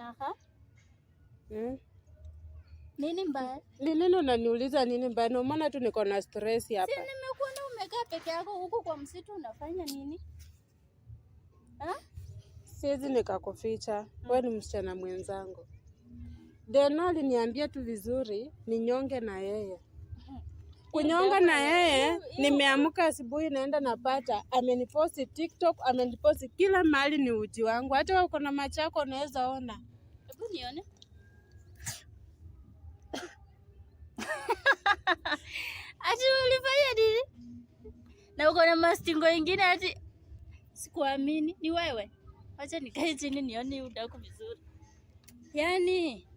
Aha. Nini mbaya? Ni nini unaniuliza nini mbaya? No maana tu niko na stress hapa. Si nimekuona umekaa peke yako huko kwa msitu unafanya nini? Siwezi nikakuficha. Wewe ni msichana mwenzangu. Deno aliniambia tu vizuri ninyonge na yeye. Kunyonga na yeye, nimeamka asubuhi naenda napata, ameniposti TikTok, ameniposti kila mahali ni uji wangu. Hata wewe uko na macho yako unaweza ona. Hebu nione. Ati ulifanya nini? Na uko na mastingo ingine ati sikuamini. Ni wewe? Acha nikae chini nione udaku vizuri. Yaani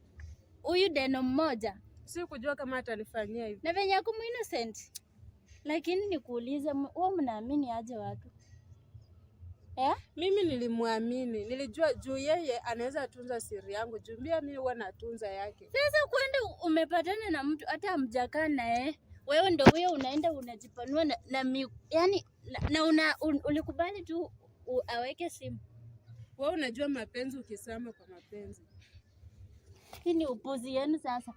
huyu Deno mmoja si kujua kama atanifanyia hivi. Na venye yako innocent. Lakini nikuulize, wewe mnaamini aje watu? Mimi nilimwamini. Nilijua juu yeye anaweza tunza siri yangu. Juu mimi huwa natunza yake. Sasa kwenda umepatana na mtu hata hamjakaa naye. Wewe ndio huyo unaenda unajipanua yani ulikubali tu aweke simu. Wewe unajua mapenzi ukisama kwa mapenzi. Hii ni upuzi yenu sasa.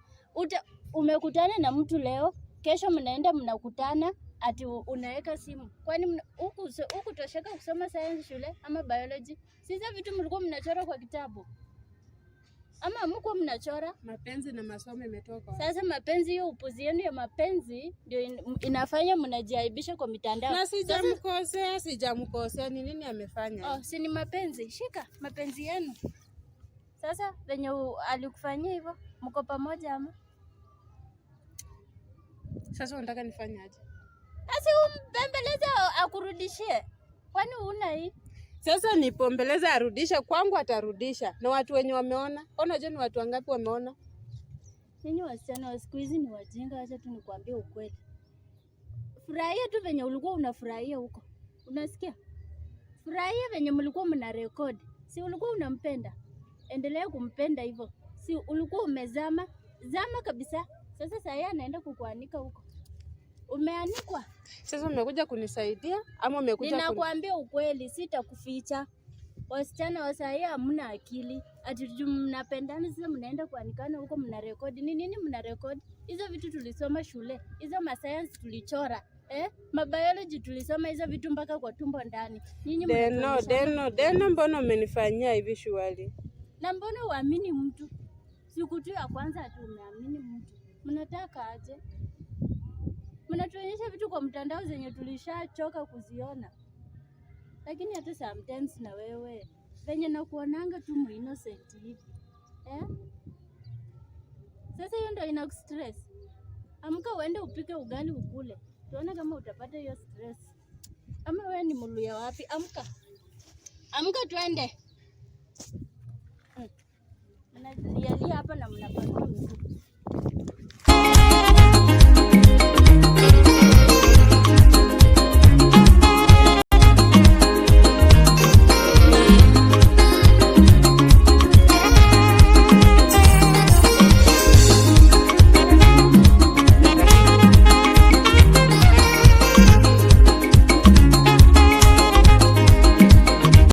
Umekutana na mtu leo, kesho mnaenda mnakutana ati unaweka simu. Kwani huku tosheka kusoma science shule ama biology? Sasa vitu mlikuwa mnachora kwa kitabu. Ama mko mnachora? Mapenzi na masomo imetoka. Sasa mapenzi, hiyo upuzi yenu ya mapenzi ndio inafanya mnajiaibisha kwa mitandao. Na sijamkosea, ni nini amefanya? Si ni mapenzi. Shika mapenzi yenu. Sasa venye alikufanyia hivyo, mko pamoja ama? Sasa unataka nifanye aje? Asi umpembeleza akurudishie. Kwani una hii? Sasa nipombeleza arudisha kwangu, atarudisha. Na watu wenye wameona. Unajua ni watu wangapi wameona? Ninyi wasichana wa siku hizi ni wajinga, acha tu nikwambie ukweli. Furahia tu venye ulikuwa unafurahia huko. Unasikia? Furahia venye mlikuwa mna record. Si ulikuwa unampenda? Endelea kumpenda hivyo. Si ulikuwa umezama? Zama kabisa. Sasa yeye anaenda kukuanika huko. Umeanikwa. Sasa umekuja kunisaidia ama umekuja Ninakwambia ukweli, sitakuficha. Wasichana wa sasa hamna akili. Ati mnapendana sasa mnaenda kuanikana huko mna record. Ni nini mna record? Hizo vitu tulisoma shule. Hizo science tulichora. Biology tulisoma hizo vitu mpaka kwa tumbo ndani. Nyinyi Deno, mbona umenifanyia hivi shwali? Na mbona uamini mtu? Siku tu ya kwanza ati umeamini mtu. Mnataka aje? Mnatuonyesha vitu kwa mtandao zenye tulishachoka kuziona. Lakini hata sometimes na wewe venye nakuonanga tu innocent hivi. Sasa hiyo ndio ina stress. Amka uende upike ugali ukule. Tuone kama utapata hiyo stress. Ama wewe ni mluya wapi? Amka. Amka twende. Mnalia hapa na mnapata